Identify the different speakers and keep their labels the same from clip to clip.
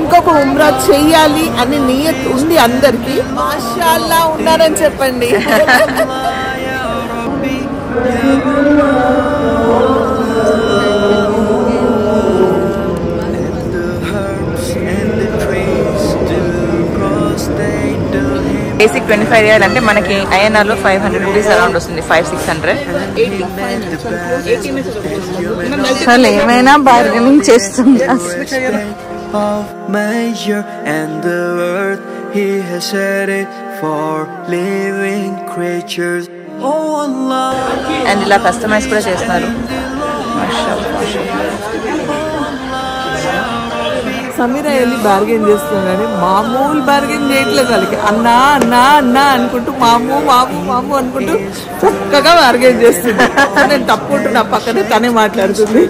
Speaker 1: ఇంకొక ఉమ్రా చెయ్యాలి అని నియత్ ఉంది అందరికి. మాషాల్లా ఉన్నారని చెప్పండి.
Speaker 2: బేసిక్ 25 చేయాలంటే మనకి INR లో 500 రూపీస్ అరౌండ్ వస్తుంది. 500-600.
Speaker 1: అసలు ఏమైనా బార్గెనింగ్ చేస్తుంది.
Speaker 2: అండ్ ఇలా కస్టమైజ్ కూడా చేస్తున్నారు.
Speaker 1: సమీరా వెళ్ళి బార్గెన్ చేస్తున్నాడు. మామూలు బార్గెన్ చేయట్లేదు వాళ్ళకి. అన్నా అన్నా అన్నా అనుకుంటూ మాము మాము మాము అనుకుంటూ చక్కగా బార్గెన్ చేస్తుంది. నేను తప్పుకుంటూ నా పక్కనే తనే మాట్లాడుతుంది.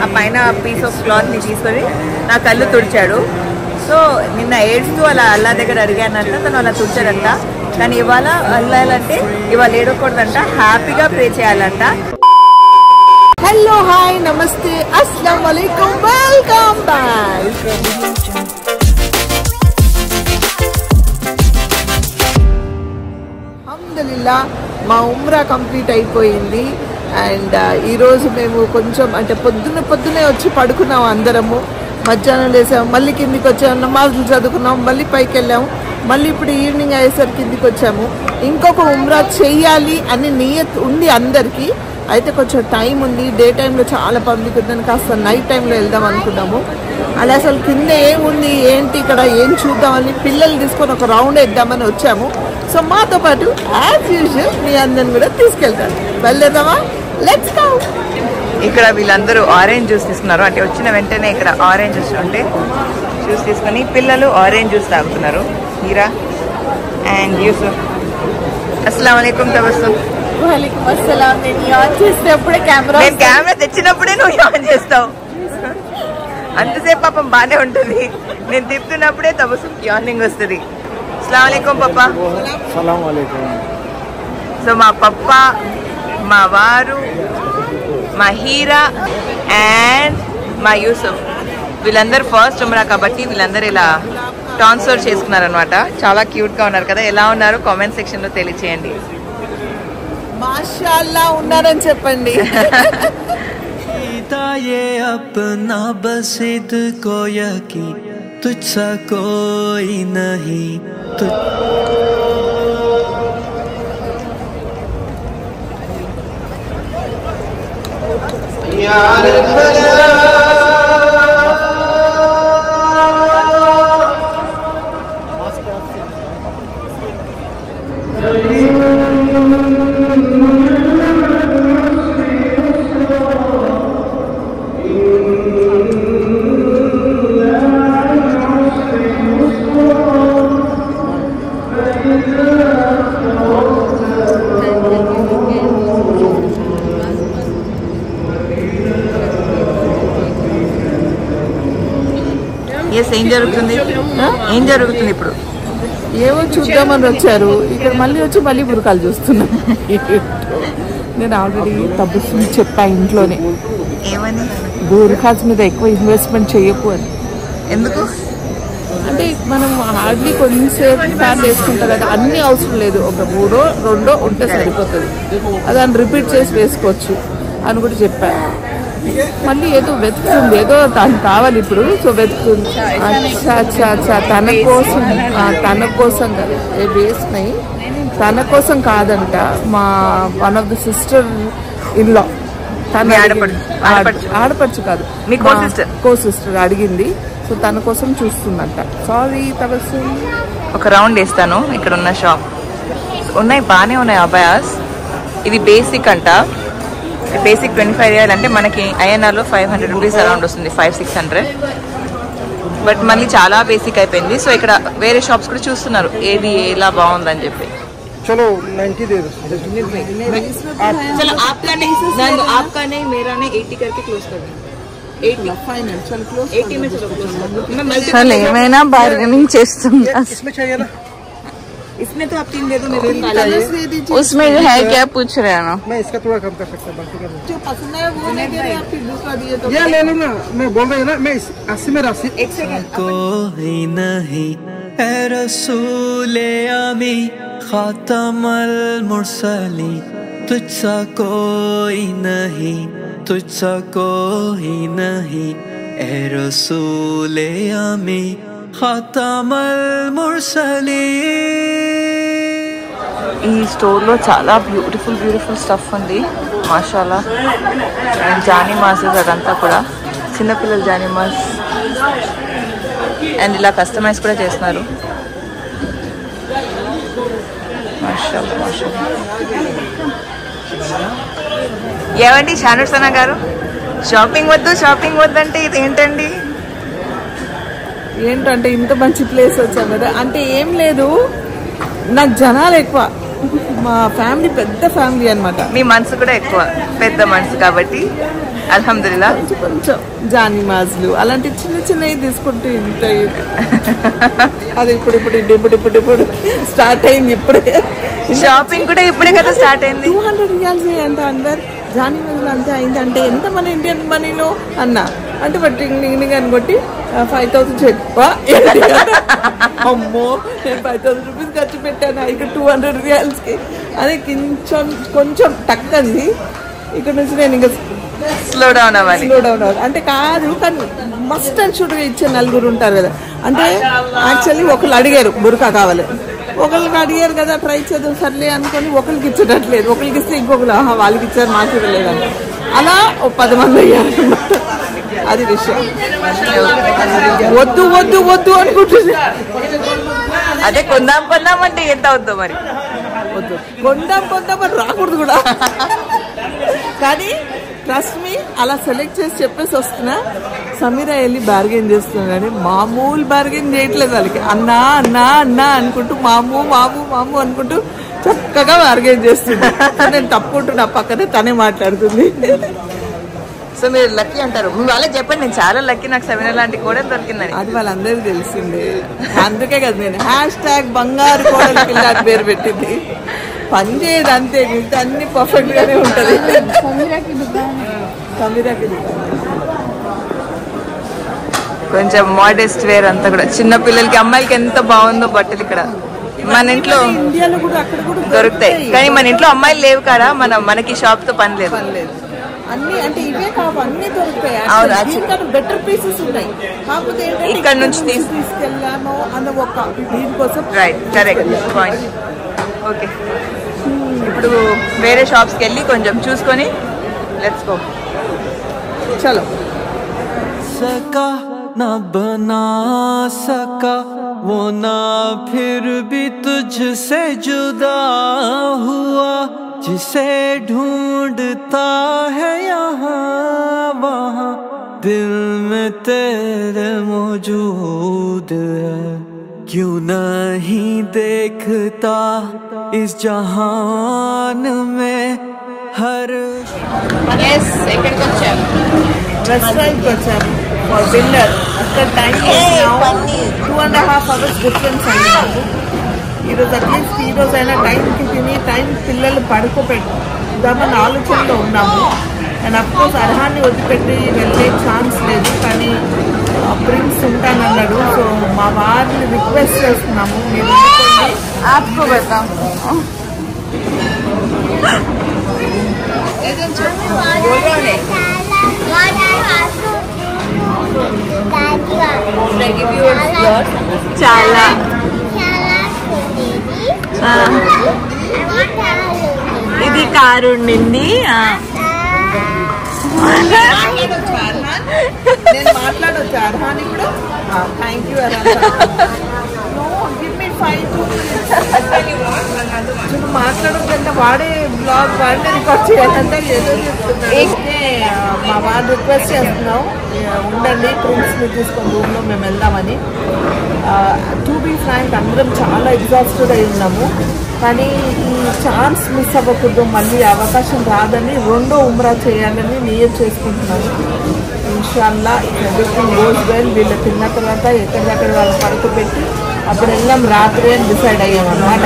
Speaker 2: ఆ పైన పీస్ ఆఫ్ క్లాత్ ని తీసుకొని నా కళ్ళు తుడిచాడు. సో నిన్న ఏడుస్తూ అలా అల్లా దగ్గర అడిగానంట, తను అలా తుడిచాడంట. కానీ ఇవాళ అల్లాలంటే ఇవాళ ఏడకూడదంట, హ్యాపీగా ప్రే చేయాలంట.
Speaker 1: హలో, హాయ్, నమస్తే, అస్సలాం వాలేకుం, వెల్కమ్ బ్యాక్. అల్హమ్దులిల్లా మా ఉమ్రా కంప్లీట్ అయిపోయింది. అండ్ ఈరోజు మేము కొంచెం అంటే పొద్దునే వచ్చి పడుకున్నాము అందరము. మధ్యాహ్నం లేసాము, మళ్ళీ కిందికి వచ్చాము, నమాజులు చదువుకున్నాము, మళ్ళీ పైకి వెళ్ళాము, మళ్ళీ ఇప్పుడు ఈవినింగ్ అయ్యేసరికి కిందికి వచ్చాము. ఇంకొక ఉమ్రా చెయ్యాలి అని నియత్ ఉంది అందరికీ. అయితే కొంచెం టైం ఉంది. డే టైంలో చాలా పబ్లిక్ ఉందని కాస్త నైట్ టైంలో వెళ్దాం అనుకున్నాము. అలా అసలు కింద ఏముంది ఏంటి ఇక్కడ ఏం చూద్దామని పిల్లలు తీసుకొని ఒక రౌండ్ వేద్దామని వచ్చాము. సో మాతో పాటు యాజ్ యూజువల్ మీ అందరిని కూడా తీసుకెళ్తాను. వెళ్దామా? Let's go.
Speaker 2: ఇక్కడ వీళ్ళందరూ ఆరెంజ్ జ్యూస్ తీసుకున్నారు. అంటే వచ్చిన వెంటనే ఇక్కడ ఆరెంజ్ జ్యూస్ ఉంటే జ్యూస్ తీసుకొని పిల్లలు ఆరెంజ్ జ్యూస్ తాగుతున్నారు. హీరా అండ్ యూసుఫ్. అస్సలాము అలైకుం తబస్సుమ్.
Speaker 1: వాలేకుం అస్సలాం. నేను ఆన్ చేసేటప్పుడే
Speaker 2: కెమెరా తెచ్చినప్పుడే నువ్వు ఆన్ చేస్తావు. అంతసేపు పాపం బానే ఉంటుంది. నేను తిప్పుతున్నప్పుడే తబస్సుమ్కి ఆనింగ్ వస్తుంది. అస్సలాము అలైకుం పప్పా. సో మా పప్ప, మా వారు, మా హీరా అండ్ మా యూసుఫ్ వీళ్ళందరూ ఫస్ట్ ఉమ్రా కాబట్టి వీళ్ళందరూ ఇలా ట్రాన్స్ఫర్ చేసుకున్నారనమాట. చాలా క్యూట్ గా ఉన్నారు కదా. ఎలా ఉన్నారు కామెంట్ సెక్షన్ లో తెలియచేయండి.
Speaker 1: మాషాల్లా ఉన్నారని చెప్పండి.
Speaker 2: ఏం జరుగుతుంది? ఏం జరుగుతుంది ఇప్పుడు?
Speaker 1: ఏమో చూద్దామని వచ్చారు. ఇక్కడ మళ్ళీ వచ్చి మళ్ళీ బురకాలు చూస్తున్నాం. నేను ఆల్రెడీ తబస్సుని చెప్పా ఇంట్లోనే,
Speaker 2: ఏమని,
Speaker 1: బురకాస్ మీద ఎక్కువ ఇన్వెస్ట్మెంట్ చేయకు అని.
Speaker 2: ఎందుకు
Speaker 1: అంటే మనం హార్డ్లీ కొంచెంసేపు ఫ్యాన్ వేసుకుంటాం కదా, అన్ని అవసరం లేదు. ఒక 3-2 ఉంటే సరిపోతుంది. దాన్ని రిపీట్ చేసి వేసుకోవచ్చు అని కూడా చెప్పాను. మళ్ళీ ఏదో వెతుకుతుంది, ఏదో తను కావాలి ఇప్పుడు. సో వెతుకుతుంది. తన కోసం కదా వేసినాయి. తన కోసం కాదంట, మా one of the sister in-law, తన ఆడపడుచు కాదు, కో సిస్టర్ అడిగింది. సో తన కోసం చూస్తుందంట. సారీ తబస్సు.
Speaker 2: ఒక రౌండ్ వేస్తాను. ఇక్కడ ఉన్న షాప్ ఉన్నాయి, బాగానే ఉన్నాయి అబాయాస్. ఇది బేసిక్ అంట. బేసిక్ 25 చేయాలంటే మనకి INR లో 500 రూపీస్ అరౌండ్ వస్తుంది. 500-600. బట్ మళ్ళీ చాలా బేసిక్ అయిపోయింది. సో ఇక్కడ వేరే షాప్స్ కూడా చూస్తున్నారు ఏది ఎలా బాగుందని చెప్పి.
Speaker 3: चलो 90 दे दो.
Speaker 2: चलो आपका नहीं, आपका नहीं, मेरा नहीं, 80 करके क्लोज कर दें. 80 फाइनल. चलो क्लोज 80 में चलो क्लोज कर दो. मैं मल्टी
Speaker 1: ఏమైనా బార్గెనింగ్ చేస్తుంది.
Speaker 3: इसमें चाहिए ना
Speaker 2: इसमें तो आप 3 दे दो मेरे को।
Speaker 1: कलर्स दे दीजिए।
Speaker 2: उसमें जो है क्या पूछ रहे हैं ना?
Speaker 3: मैं इसका थोड़ा कम कर सकता हूँ, बाकी का नहीं।
Speaker 1: जो पसंद है वो नहीं दे रहे आप, फिर दूसरा दिए तो
Speaker 3: ये ले लूंगा, मैं बोल रही हूँ ना, मैं 80 में 80।
Speaker 2: एक सेकंड।
Speaker 4: कोई नहीं है रसूले आमी खातमल मुरसली, तुझसा कोई नहीं, तुझसा कोई नहीं ए रसूले आमी खातमल मुरसली।
Speaker 2: ఈ స్టోర్లో చాలా బ్యూటిఫుల్ స్టఫ్ ఉంది మాషాల్లా. అండ్ జానీ మాసెస్ అదంతా కూడా చిన్నపిల్లల జానీ మాస్, అండ్ ఇలా కస్టమైజ్ కూడా చేస్తున్నారు. మాషాల్లా. ఏమండి షానుసనా గారు, షాపింగ్ వద్దు అంటే ఇది ఏంటండి?
Speaker 1: ఏంటంటే ఇంత మంచి ప్లేస్ వచ్చాం కదా అంటే ఏం లేదు, నాకు జనాలు ఎక్కువ, మా ఫ్యామిలీ పెద్ద ఫ్యామిలీ అన్నమాట.
Speaker 2: మీ మనసు కూడా ఎక్కువ పెద్ద మనసు కాబట్టి అల్హమ్దులిల్లా.
Speaker 1: కొంచెం జానీ మాజ్లు అలాంటి చిన్నవి తీసుకుంటూ ఇంత అది ఇప్పుడు స్టార్ట్ అయింది. ఇప్పుడే
Speaker 2: షాపింగ్ కూడా ఇప్పుడే కదా స్టార్ట్ అయింది.
Speaker 1: 200 రియాల్స్ అంత అందరు జానీ మాజ్లు అంతే అయింది అంటే ఎంత మన ఇండియన్ మనీలో అన్నా అంటే బట్టి అని కొట్టి 5000 చెప్ప. అమ్మో నేను 5000 రూపీస్ ఖర్చు పెట్టాను ఇక్కడ 200 రియాల్స్కి. అదే కొంచెం టక్కంది. ఇక్కడ నుంచి నేను ఇంకా
Speaker 2: స్లో డౌన్ అవ్వాలి
Speaker 1: అంటే కాదు, కానీ మస్ట్ అండ్ షుడ్గా ఇచ్చే నలుగురు ఉంటారు కదా. అంటే యాక్చువల్లీ ఒకళ్ళు అడిగారు బుర్కా కావాలి, ఒకళ్ళకి అడిగారు కదా ట్రై చేద్దాం సర్లే అనుకొని ఒకరికి ఇచ్చేటట్లేదు, ఒకరికి ఇస్తే ఇంకొకరు వాళ్ళకి ఇచ్చారు మాకు ఇవ్వలేదని అలా 10 మంది అయ్యారు అనమాట. అది విషయం. వద్దు అనుకుంటుంది.
Speaker 2: అదే కొందాం అంటే ఎంత అవుతుందో మరి.
Speaker 1: వద్దు కొందాం రాకూడదు కూడా. కానీ ట్రస్ట్ మీ అలా సెలెక్ట్ చేసి చెప్పేసి వస్తున్నా. సమీరా వెళ్ళి బార్గెన్ చేస్తున్నా కానీ మామూలు బార్గెన్ చేయట్లేదు వాళ్ళకి. అన్నా అనుకుంటూ మాము అనుకుంటూ చక్కగా బార్గెన్ చేస్తుంది. నేను తప్పుకుంటున్నా, పక్కనే తనే మాట్లాడుతుంది.
Speaker 2: సో మీరు లక్కీ అంటారు. వాళ్ళకి చెప్పండి నేను చాలా లక్కీ, నాకు సమీరా లాంటి కోడలు దొరికిందని.
Speaker 1: అది వాళ్ళందరికీ తెలిసింది. అందుకే కదా నేను #బంగారు కోడలు పిల్ల అని పేరు పెట్టింది. పని చేయదు అంతే, మిగతా అన్ని పర్ఫెక్ట్ గానే ఉంటది. సమీరాకి
Speaker 2: కొంచెం మోడెస్ట్ వేర్ అంతా కూడా చిన్న పిల్లలకి, అమ్మాయిలకి ఎంత బాగుందో బట్టలు ఇక్కడ. మన ఇంట్లో
Speaker 1: ఇండియాలో కూడా అక్కడ కూడా
Speaker 2: దొరుకుతాయి కానీ మన ఇంట్లో అమ్మాయిలు లేవు కదా, మనకి షాప్ తో పని లేదు.
Speaker 1: అన్ని అంటే ఇవే కావు, అన్ని దొరుకుతాయి. బెటర్ పీసెస్ ఉన్నాయి. కాకపోతే
Speaker 2: ఇక్కడ నుంచి
Speaker 1: తీసుకెళ్ళాము అన్న ఒక దీనికోసం.
Speaker 2: Right, correct point. ఓకే, ఇప్పుడు వేరే షాప్స్కి వెళ్ళి కొంచెం చూసుకొని లెట్స్ గో.
Speaker 1: చలో.
Speaker 4: सका न बना सका वो ना फिर भी तुझसे जुदा हुआ, जिसे ढूंढता है यहाँ वहाँ दिल में तेरे मौजूद है, क्यों नहीं देखता इस जहान में हर।
Speaker 2: yes, ఎక్కడికి వచ్చాం?
Speaker 1: రెస్టారెంట్కి వచ్చాము ఫర్ డిన్నర్. అక్కడ టైం 2.5 hours డిఫరెన్స్ అయింది నాకు. ఈరోజు అట్లీస్ట్ ఈరోజు అయినా టైంకి తిని టైం పిల్లలు పడుకోబెడదామని ఆలోచనలో ఉన్నాము. అండ్ అఫ్కోర్స్ అర్హాన్ని వదిలిపెట్టి వెళ్ళే ఛాన్స్ లేదు, కానీ ప్రిన్స్ ఉంటానన్నాడు. సో మా వారిని రిక్వెస్ట్ చేస్తున్నాము, మీరు
Speaker 2: आपको बताओ చాలా ఇది కారు ఉండింది.
Speaker 1: నేను మాట్లాడొచ్చు అర్హాన్ ఇప్పుడు. Thank you Arhan. మాట్లాడకుండా వాడే బ్లాగ్ వాడిని రికార్డ్ చేయాలంటే ఏదో చెప్తున్నాను. మా వాడు రిక్వెస్ట్ చేస్తున్నాం ఉండండి, ప్రిన్స్ని తీసుకొని రూమ్లో మేము వెళ్దామని. టు బీ ఫ్రాంక్ అందరం చాలా ఎగ్జాస్టెడ్ అయి ఉన్నాము, కానీ ఈ ఛాన్స్ మిస్ అవ్వకూడదు, మళ్ళీ అవకాశం రాదని రెండో ఉమ్రా చేయాలని నియత్ చేసుకుంటున్నాను. ఇన్షాల్లా ఎవ్రీథింగ్ గోస్ వెల్. వీళ్ళు తిన్న తర్వాత ఎక్కడికక్కడ వాళ్ళు పడుకోబెట్టి అప్పుడు వెళ్ళాం రాత్రి అని డిసైడ్ అయ్యాం అనమాట.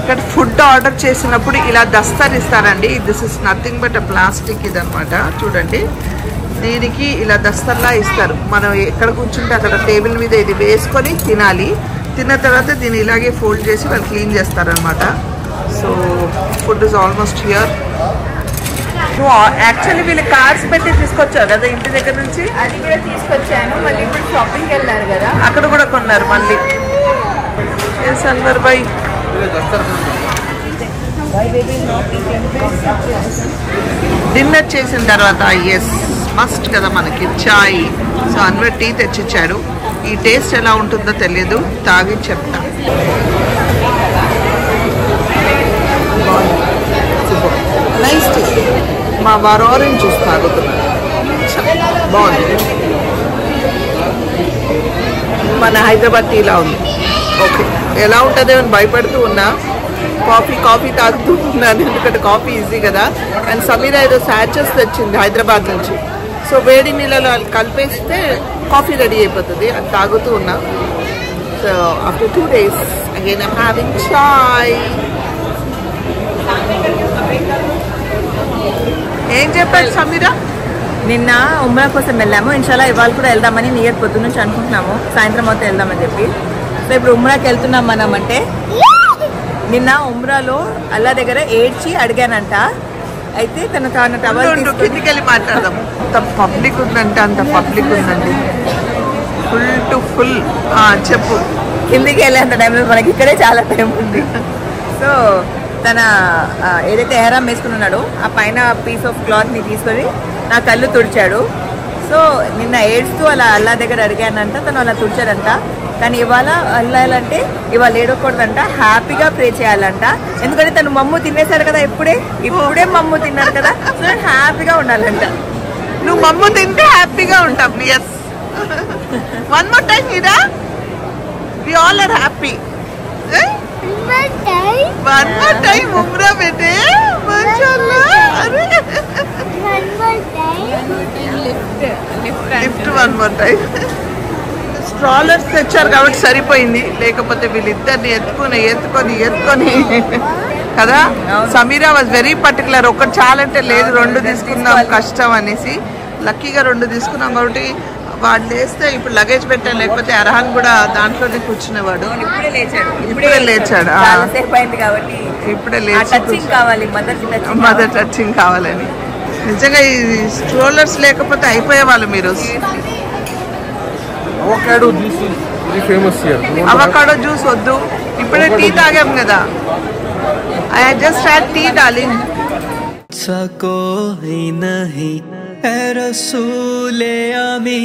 Speaker 1: ఇక్కడ ఫుడ్ ఆర్డర్ చేసినప్పుడు ఇలా దస్తర్ ఇస్తారండి. This is nothing but a plastic ఇదనమాట. చూడండి, దీనికి ఇలా దస్తర్లా ఇస్తారు. మనం ఎక్కడ కూర్చుంటే అక్కడ టేబుల్ మీద ఇది వేసుకొని తినాలి. తిన్న తర్వాత దీన్ని ఇలాగే ఫోల్డ్ చేసి వాళ్ళు క్లీన్ చేస్తారనమాట. So food is almost here. Actually వీళ్ళు కార్స్ పెట్టి తీసుకొచ్చారు కదా ఇంటి దగ్గర నుంచి.
Speaker 2: అది కూడా తీసుకొచ్చాను. మళ్ళీ ఇప్పుడు షాపింగ్కి వెళ్ళారు కదా,
Speaker 1: అక్కడ కూడా కొన్నారు మళ్ళీ. సన్వర్ బాయ్ డిన్నర్ చేసిన తర్వాత ఎస్ మస్ట్ కదా మనకి చాయ్. సో అన్వర్ టీ తెచ్చిచ్చాడు. ఈ టేస్ట్ ఎలా ఉంటుందో తెలియదు, తాగి చెప్తా. Nice taste. మా వారు ఆరెంజ్ జ్యూస్ తాగుతున్నారు, బాగుంది. మన హైదరాబాద్ టీ ఇలా ఉంది. ఓకే, ఎలా ఉంటుందో అని భయపడుతూ ఉన్నా. కాఫీ తాగుతూ ఉన్నాను, ఎందుకంటే కాఫీ ఈజీ కదా. అండ్ సమీర ఏదో శాచెస్ తెచ్చింది హైదరాబాద్ నుంచి. సో వేడి నీళ్ళలో కలిపేస్తే కాఫీ రెడీ అయిపోతుంది. అది తాగుతూ ఉన్నా. So after 2 days again I'm having chai. ఏం చెప్పారు సమీర?
Speaker 2: నిన్న ఉమ్రా కోసం వెళ్ళాము. ఇన్షాల్లా ఇవాళ కూడా వెళ్దామని నియర్ పొద్దు నుంచి అనుకుంటున్నాము. సాయంత్రం అవుతే వెళ్దామని చెప్పి. సో ఇప్పుడు ఉమ్రాకి వెళ్తున్నాం మనం. అంటే నిన్న ఉమ్రాలో అల్లా దగ్గర ఏడ్చి అడిగానంట. అయితే తన టవల్
Speaker 1: కిందికి వెళ్ళి మాట్లాడదాం. అంత పబ్లిక్ ఉందంటే అంత పబ్లిక్ ఉందండి, ఫుల్ టు ఫుల్. చెప్పు.
Speaker 2: కిందికి వెళ్ళేంత టైంలో మనకి ఇక్కడే చాలా టైం ఉంది. సో తన ఏదైతే ఎహరాం వేసుకుని ఉన్నాడో ఆ పైన పీస్ ఆఫ్ క్లాత్ని తీసుకొని నా కళ్ళు తుడిచాడు. సో నిన్న ఏడ్స్తూ అలా అల్లా దగ్గర అడిగానంట. తను అలా తుడిచాడంట. కానీ ఇవాళ వెళ్ళాలంటే ఇవాళ ఏడవకూడదంట, హ్యాపీగా ప్రే చేయాలంట. ఎందుకంటే తను మమ్ము తినేశాడు కదా, ఇప్పుడే మమ్ము తిన్నాడు కదా. సో హ్యాపీగా ఉండాలంట.
Speaker 1: నువ్వు మమ్ము తింటే హ్యాపీగా ఉంటాం. ఎస్, వన్ మోర్ టైం ఇదా. We all are happy. One more time ఉమ్రా బేటే. మాషాఅల్లాహ్. Lift one more time. Strollers తెచ్చారు కాబట్టి సరిపోయింది. లేకపోతే వీళ్ళిద్దరిని ఎత్తుకొని కదా. Sameera was very particular. ఒకటి చాలంటే లేదు, 2 తీసుకున్నాం కష్టం అనేసి. లక్కీగా 2 తీసుకున్నాం కాబట్టి వాడు లేస్తే ఇప్పుడు లగేజ్ పెట్టాను. లేకపోతే అర్హాన్ కూడా దాంట్లోనే కూర్చునేవాడు. ఇప్పుడే లేచాడు. ఇప్పుడే లేచి మదర్ టచింగ్ కావాలని. నిజంగా ఈ స్ట్రోలర్స్ లేకపోతే అయిపోయేవాళ్ళు మీరు. అవకాడో జ్యూస్ వద్దు, ఇప్పుడే టీ తాగాం కదా. I just had tea darling.
Speaker 4: कोई नहीं है रसूले आमी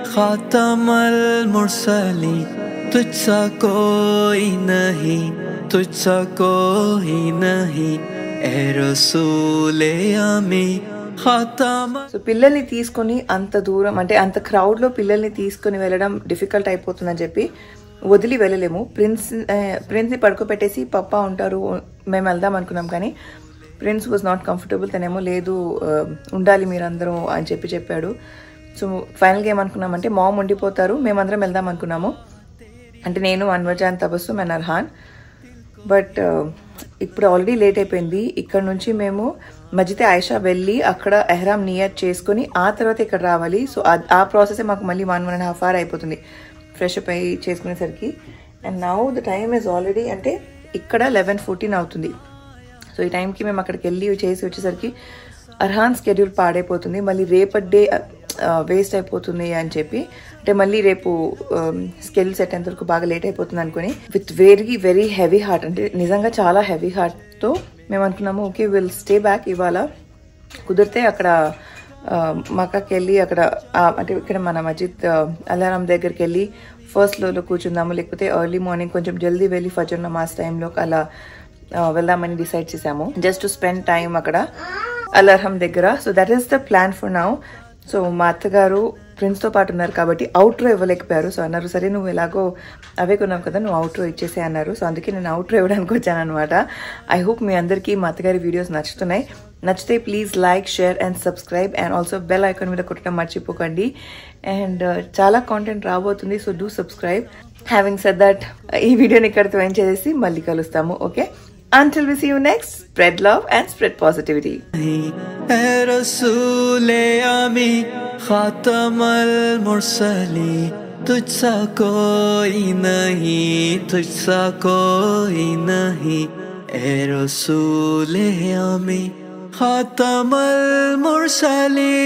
Speaker 4: खातमल मुरसली तुझसा कोई नहीं ए रसूले आमी खातम.
Speaker 2: సో పిల్లల్ని తీసుకొని అంత దూరం అంటే అంత క్రౌడ్లో పిల్లల్ని తీసుకొని వెళ్ళడం డిఫికల్ట్ అయిపోతుందని చెప్పి వదిలి వెళ్ళలేము. ప్రిన్స్ని పడుకోబెట్టేసి పప్పా ఉంటారు, మేము వెళ్దాం అనుకున్నాం. కానీ ప్రిన్స్ వాజ్ నాట్ కంఫర్టబుల్. తనేమో లేదు ఉండాలి మీరందరూ అని చెప్పాడు. సో ఫైనల్గా ఏమనుకున్నామంటే మామ్ ఉండిపోతారు, మేమందరం వెళ్దాం అనుకున్నాము. అంటే నేను, అన్వర్జాన్, తబస్సు, అండ్ అర్హాన్. బట్ ఇప్పుడు ఆల్రెడీ లేట్ అయిపోయింది. ఇక్కడ నుంచి మేము మజిద్ ఆయిషా వెళ్ళి అక్కడ ఎహ్రామ్ నియత్ చేసుకుని ఆ తర్వాత ఇక్కడ రావాలి. సో ఆ ప్రాసెస్ మాకు మళ్ళీ 1.5 hours అయిపోతుంది ఫ్రెష్ అప్ అయ్యి చేసుకునేసరికి. And now the time is already అంటే ఇక్కడ 11:14 అవుతుంది. సో ఈ టైంకి మేము అక్కడికి వెళ్ళి చేసి వచ్చేసరికి అర్హాన్ స్కెడ్యూల్ పాడైపోతుంది. మళ్ళీ రేపటి డే వేస్ట్ అయిపోతుంది అని చెప్పి, అంటే మళ్ళీ రేపు స్కెడ్యూల్ సెట్ అయ్యేంత వరకు బాగా లేట్ అయిపోతుంది అనుకుని with very very heavy heart, అంటే నిజంగా చాలా హెవీ హార్ట్తో మేము అనుకున్నాము ఓకే విల్ స్టే బ్యాక్. ఇవాళ కుదిరితే అక్కడ మక్కాకి వెళ్ళి అక్కడ అంటే ఇక్కడ మన మజిద్ అలారం దగ్గరికి వెళ్ళి ఫస్ట్ ఫ్లోర్లో కూర్చుందాము, లేకపోతే ఎర్లీ మార్నింగ్ కొంచెం జల్దీ వెళ్ళి ఫజర్ నమాజ్ టైంలో అలా వెళ్దామని డిసైడ్ చేసాము, జస్ట్ టు స్పెండ్ టైం అక్కడ అల్లార్హం దగ్గర. So that is the plan for now. So మా అత్తగారు ఫ్రెండ్స్తో పాటు ఉన్నారు కాబట్టి అవుట్రో ఇవ్వలేకపోయారు. సో అన్నారు సరే నువ్వు ఎలాగో అవే కొన్నావు కదా నువ్వు అవుట్రో ఇచ్చేసే అన్నారు. సో అందుకే నేను అవుట్రో ఇవ్వడానికి వచ్చాను అనమాట. ఐ హోప్ మీ అందరికీ మా అత్తగారి వీడియోస్ నచ్చుతున్నాయి. నచ్చితే please like, share and subscribe and also bell icon మీద కొట్టడం మర్చిపోకండి. అండ్ చాలా కాంటెంట్ రాబోతుంది, so do subscribe. Having said that ఈ వీడియోని ఇక్కడితో ఎండ్ చేసి మళ్ళీ కలుస్తాము. Okay, until we see you next, spread love and spread positivity.
Speaker 4: ऐ रसूले आमी खातमल मुरसली तुझसा कोई नहीं ऐ रसूले आमी खातमल मुरसली.